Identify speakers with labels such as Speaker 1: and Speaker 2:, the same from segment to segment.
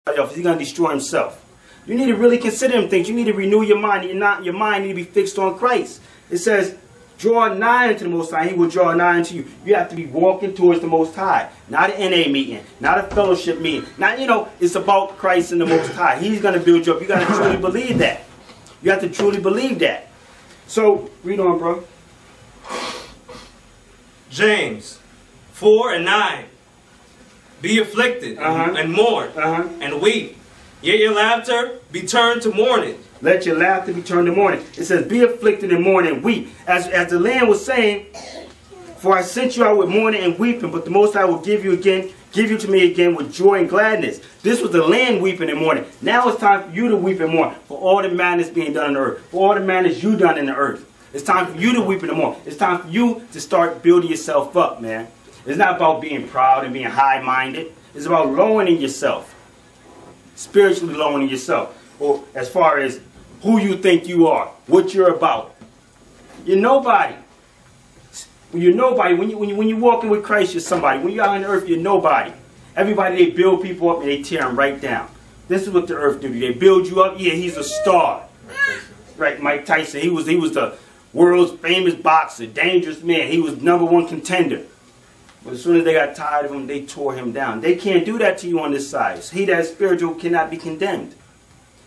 Speaker 1: He's going to destroy himself. You need to really consider them things. You need to renew your mind. Your mind need to be fixed on Christ. It says, draw nigh unto the Most High. He will draw nigh unto you. You have to be walking towards the Most High. Not an NA meeting. Not a fellowship meeting. Not, it's about Christ and the Most High. He's going to build you up. You got to truly believe that. You have to truly believe that. So, read on, bro.
Speaker 2: James 4:9. Be afflicted and mourn and weep. Yet your laughter be turned to mourning.
Speaker 1: Let your laughter be turned to mourning. It says, be afflicted and mourn and weep. As the land was saying, for I sent you out with mourning and weeping, but the Most High will give you to me again with joy and gladness. This was the land weeping and mourning. Now it's time for you to weep and mourn for all the madness being done on the earth, for all the madness you done in the earth. It's time for you to weep and mourn. It's time for you to start building yourself up, man. It's not about being proud and being high-minded. It's about lowering yourself. Spiritually lowering yourself. Or as far as who you think you are, what you're about. You're nobody. You're nobody. When you're walking with Christ, you're somebody. When you're out on the earth, you're nobody. Everybody, they build people up and they tear them right down. This is what the earth do. They build you up. Yeah, he's a star. Right, Mike Tyson. He was the world's famous boxer, dangerous man. He was #1 contender. But as soon as they got tired of him, they tore him down. They can't do that to you on this side. He that is spiritual cannot be condemned.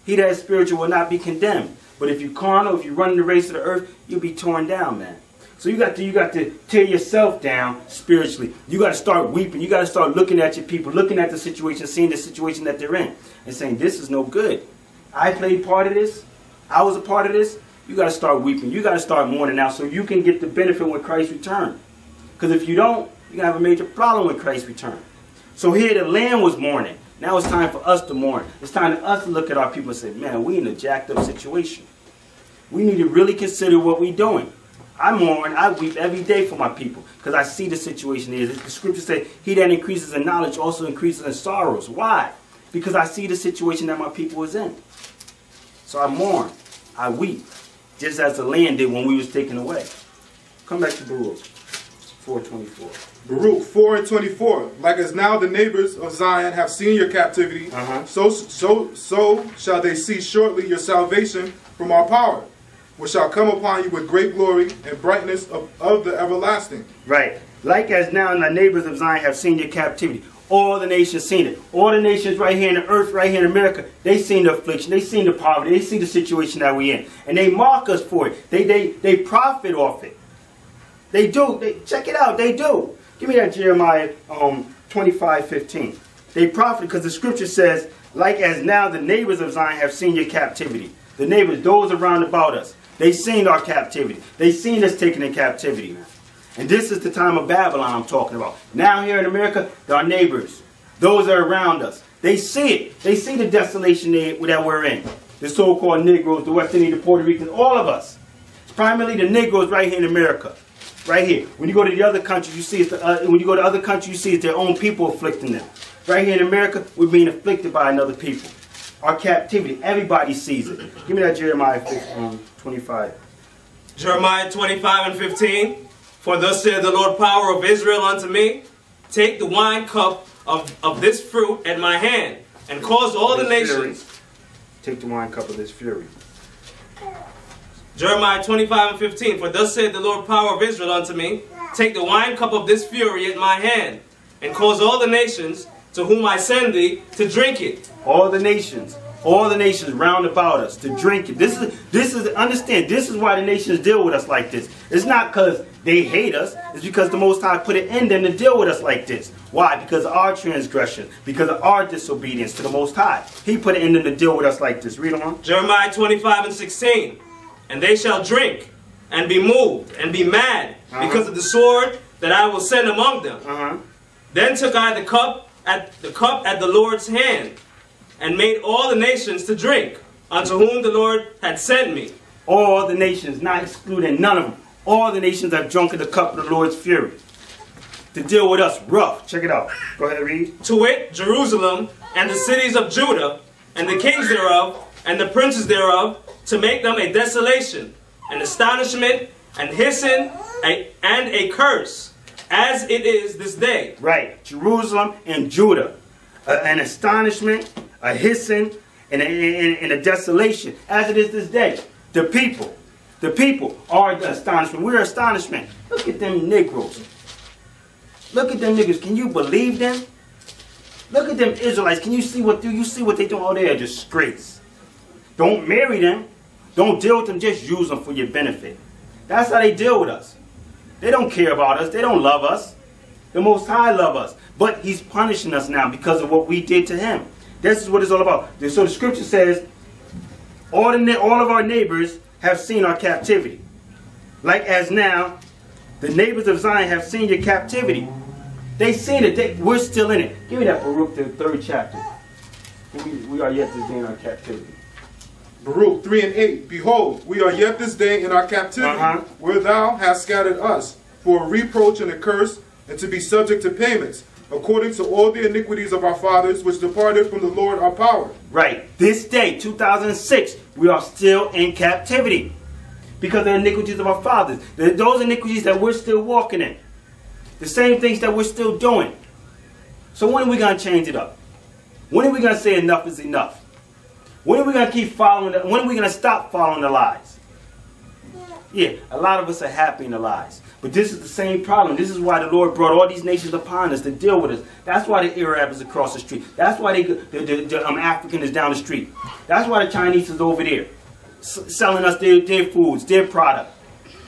Speaker 1: He that is spiritual will not be condemned. But if you're carnal, if you run the race of the earth, you'll be torn down, man. So you got to tear yourself down spiritually. You got to start weeping. You got to start looking at your people, looking at the situation, seeing the situation that they're in, and saying, this is no good. I played part of this. I was a part of this. You got to start weeping. You got to start mourning now so you can get the benefit when Christ returns. Because if you don't, you're going to have a major problem when Christ returns. So here the land was mourning. Now it's time for us to mourn. It's time for us to look at our people and say, man, we in a jacked up situation. We need to really consider what we're doing. I mourn, I weep every day for my people because I see the situation is. The scripture says, he that increases in knowledge also increases in sorrows. Why? Because I see the situation that my people is in. So I mourn, I weep, just as the land did when we was taken away. Come back to Baruch 4:24.
Speaker 3: Baruch 4:24. Like as now the neighbors of Zion have seen your captivity, so shall they see shortly your salvation from our power, which shall come upon you with great glory and brightness of the everlasting.
Speaker 1: Right. Like as now the neighbors of Zion have seen your captivity. All the nations seen it. All the nations right here in the earth, right here in America, they seen the affliction. They seen the poverty. They see the situation that we in. And they mark us for it. They profit off it. They do. Check it out. They do. Give me that Jeremiah 25:15. They profit because the scripture says, like as now the neighbors of Zion have seen your captivity. The neighbors, those around about us, they seen our captivity. They seen us taken in captivity, man. And this is the time of Babylon I'm talking about. Now here in America, our neighbors, those that are around us, they see it. They see the desolation that we're in. The so-called Negroes, the West Indian, the Puerto Ricans, all of us. It's primarily the Negroes right here in America. Right here. When you go to the other countries, you see it's when you go to other countries, you see it's their own people afflicting them. Right here in America, we're being afflicted by another people. Our captivity, everybody sees it. Give me that Jeremiah 25.
Speaker 2: Jeremiah 25:15. For thus saith the Lord power of Israel unto me, take the wine cup of this fruit at my hand, and cause all the nations.
Speaker 1: Take the wine cup of this fury.
Speaker 2: Jeremiah 25:15. For thus saith the Lord power of Israel unto me, take the wine cup of this fury at my hand, and cause all the nations to whom I send thee to drink it.
Speaker 1: All the nations round about us to drink it. This is understand. This is why the nations deal with us like this. It's not because they hate us. It's because the Most High put it in them to deal with us like this. Why? Because of our transgression, because of our disobedience to the Most High. He put it in them to deal with us like this. Read on.
Speaker 2: Jeremiah 25:16. And they shall drink and be moved and be mad because of the sword that I will send among them. Then took I the cup at the Lord's hand, and made all the nations to drink, unto whom the Lord had sent me.
Speaker 1: All the nations, not excluding none of them. All the nations have drunk of the cup of the Lord's fury. To deal with us rough. Check it out. Go ahead and read.
Speaker 2: To wit, Jerusalem, and the cities of Judah, and the kings thereof, and the princes thereof, to make them a desolation, an astonishment, and hissing, and a curse, as it is this day.
Speaker 1: Right. Jerusalem and Judah. An astonishment, a hissing, and a desolation, as it is this day. The people are the astonishment. We're astonishment. Look at them Negroes. Look at them niggas. Can you believe them? Look at them Israelites. Can you see what they doing? Oh, they are disgrace. Don't marry them. Don't deal with them. Just use them for your benefit. That's how they deal with us. They don't care about us. They don't love us. The Most High love us. But He's punishing us now because of what we did to Him. This is what it's all about. So the scripture says, all of our neighbors have seen our captivity. Like as now, the neighbors of Zion have seen your captivity. They seen it. We're still in it. Give me that Baruch, the 3rd chapter. We are yet this day in our captivity.
Speaker 3: Baruch 3 and 8. Behold, we are yet this day in our captivity, where thou hast scattered us, for a reproach and a curse, and to be subject to payments, according to all the iniquities of our fathers, which departed from the Lord our power.
Speaker 1: Right. This day, 2006, we are still in captivity because of the iniquities of our fathers. Those iniquities that we're still walking in. The same things that we're still doing. So when are we going to change it up? When are we going to say enough is enough? When are we going to keep following when are we going to stop following the lies? Yeah, a lot of us are happy in the lies. But this is the same problem. This is why the Lord brought all these nations upon us to deal with us. That's why the Arab is across the street. That's why the African is down the street. That's why the Chinese is over there selling us their foods, their product.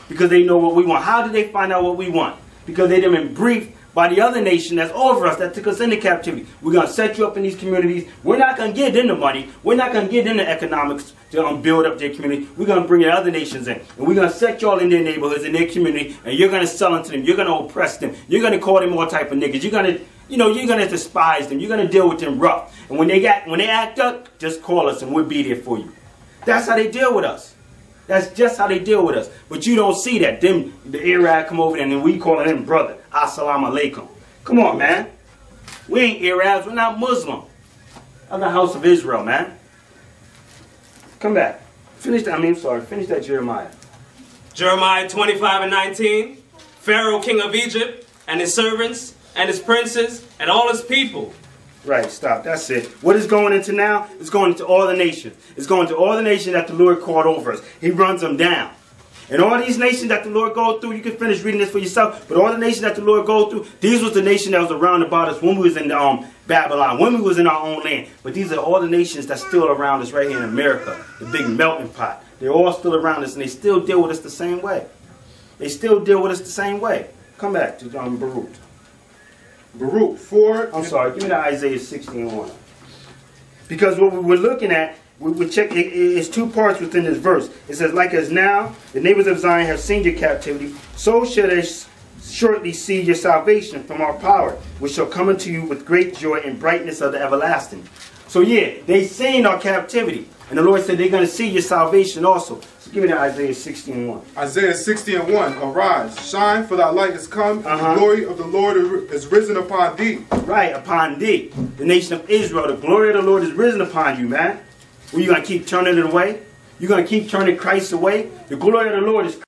Speaker 1: Because they know what we want. How did they find out what we want? Because they've been briefed by the other nation that's over us, that took us into captivity. We're going to set you up in these communities. We're not going to give them the money. We're not going to give them the economics to build up their community. We're going to bring the other nations in. And we're going to set y'all in their neighborhoods, in their community, and you're going to sell them to them. You're going to oppress them. You're going to call them all type of niggas. You're going to, you're going to despise them. You're going to deal with them rough. And when they act up, just call us and we'll be there for you. That's how they deal with us. That's just how they deal with us. But you don't see that. Them, the Arab come over there and then we calling them brother. Assalamu alaikum. Come on, man. We ain't Arabs. We're not Muslim. I'm the house of Israel, man. Come back. Finish that. Finish that Jeremiah.
Speaker 2: Jeremiah 25 and 19. Pharaoh, king of Egypt, and his servants, and his princes, and all his people.
Speaker 1: Right, stop. That's it. What is going into now? It's going into all the nations. It's going to all the nations that the Lord called over us. He runs them down. And all these nations that the Lord goes through, you can finish reading this for yourself, but all the nations that the Lord goes through, these was the nation that was around about us when we was in Babylon, when we was in our own land. But these are all the nations that's still around us right here in America, the big melting pot. They're all still around us, and they still deal with us the same way. They still deal with us the same way. Come back to Baruch.
Speaker 3: Baruch 4.
Speaker 1: I'm sorry, give me the Isaiah 60:1. Because what we're looking at, we check, it's 2 parts within this verse. It says, like as now the neighbors of Zion have seen your captivity, so shall they shortly see your salvation from our power, which shall come unto you with great joy and brightness of the everlasting. So yeah, they seen our captivity. And the Lord said they're going to see your salvation also. So give me that Isaiah 60:1.
Speaker 3: Isaiah 60:1. Arise, shine, for thy light is come, and the glory of the Lord is risen upon thee.
Speaker 1: Right, upon thee. The nation of Israel, the glory of the Lord is risen upon you, man. Well, you going to keep turning it away? You're going to keep turning Christ away? The glory of the Lord is